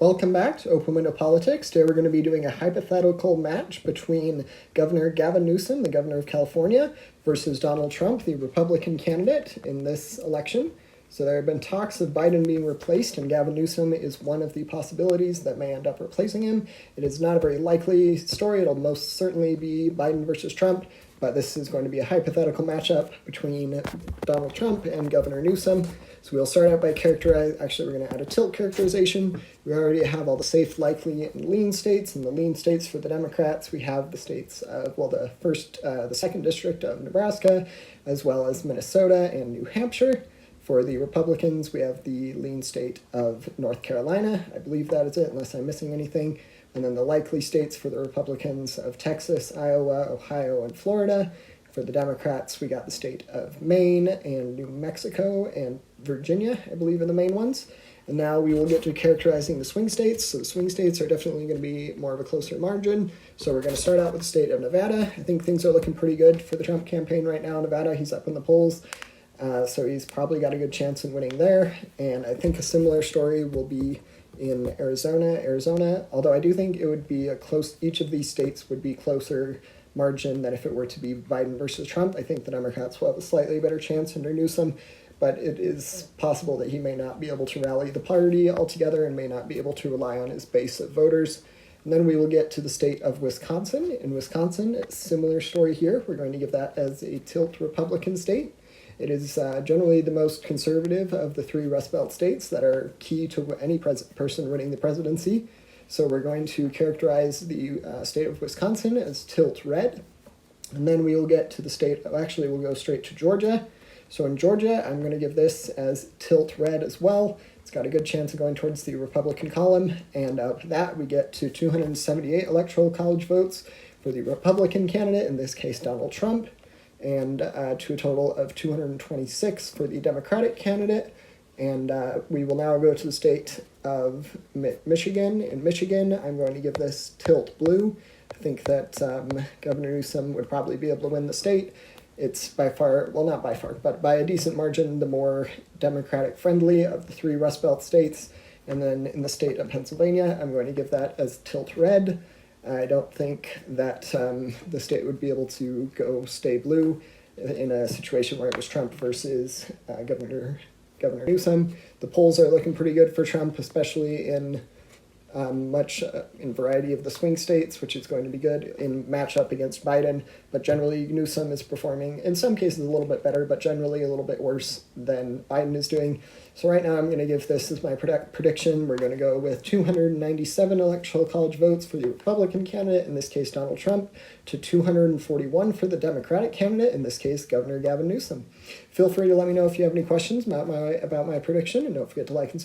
Welcome back to Open Window Politics. Today we're going to be doing a hypothetical match between Governor Gavin Newsom, the governor of California, versus Donald Trump, the Republican candidate in this election. So there have been talks of Biden being replaced, and Gavin Newsom is one of the possibilities that may end up replacing him. It is not a very likely story. It'll most certainly be Biden versus Trump, but this is going to be a hypothetical matchup between Donald Trump and Governor Newsom. So we'll start out by we're going to add a tilt characterization. We already have all the safe, likely, and lean states. In the lean states for the Democrats, we have the states of, the second district of Nebraska, as well as Minnesota and New Hampshire. For the Republicans, we have the lean state of North Carolina. I believe that is it, unless I'm missing anything. And then the likely states for the Republicans of Texas, Iowa, Ohio, and Florida. For the Democrats, we got the state of Maine and New Mexico and Virginia, I believe, are the main ones. And now we will get to characterizing the swing states. So the swing states are definitely going to be more of a closer margin. So we're going to start out with the state of Nevada. I think things are looking pretty good for the Trump campaign right now in Nevada. He's up in the polls. So he's probably got a good chance in winning there. And I think a similar story will be in Arizona, although I do think it would be each of these states would be closer margin than if it were to be Biden versus Trump. I think the Democrats will have a slightly better chance under Newsom, but it is possible that he may not be able to rally the party altogether and may not be able to rely on his base of voters. And then we will get to the state of Wisconsin. In Wisconsin, a similar story here. We're going to give that as a tilt Republican state. It is generally the most conservative of the three Rust Belt states that are key to any person winning the presidency. So we're going to characterize the state of Wisconsin as tilt red. And then we will get to the state of, we'll go straight to Georgia. So in Georgia, I'm going to give this as tilt red as well. It's got a good chance of going towards the Republican column. And out of that, we get to 278 electoral college votes for the Republican candidate, in this case, Donald Trump, and to a total of 226 for the Democratic candidate. And we will now go to the state of Michigan. In Michigan, I'm going to give this tilt blue. I think that Governor Newsom would probably be able to win the state. It's by far, well, not by far, but by a decent margin, the more Democratic-friendly of the three Rust Belt states. And then in the state of Pennsylvania, I'm going to give that as tilt red. I don't think that the state would be able to stay blue in a situation where it was Trump versus Governor Newsom. The polls are looking pretty good for Trump, especially in variety of the swing states, which is going to be good in matchup against Biden. But generally, Newsom is performing, in some cases, a little bit better, but generally a little bit worse than Biden is doing. So right now, I'm going to give this as my prediction. We're going to go with 297 electoral college votes for the Republican candidate, in this case, Donald Trump, to 241 for the Democratic candidate, in this case, Governor Gavin Newsom. Feel free to let me know if you have any questions about my prediction, and don't forget to like and subscribe.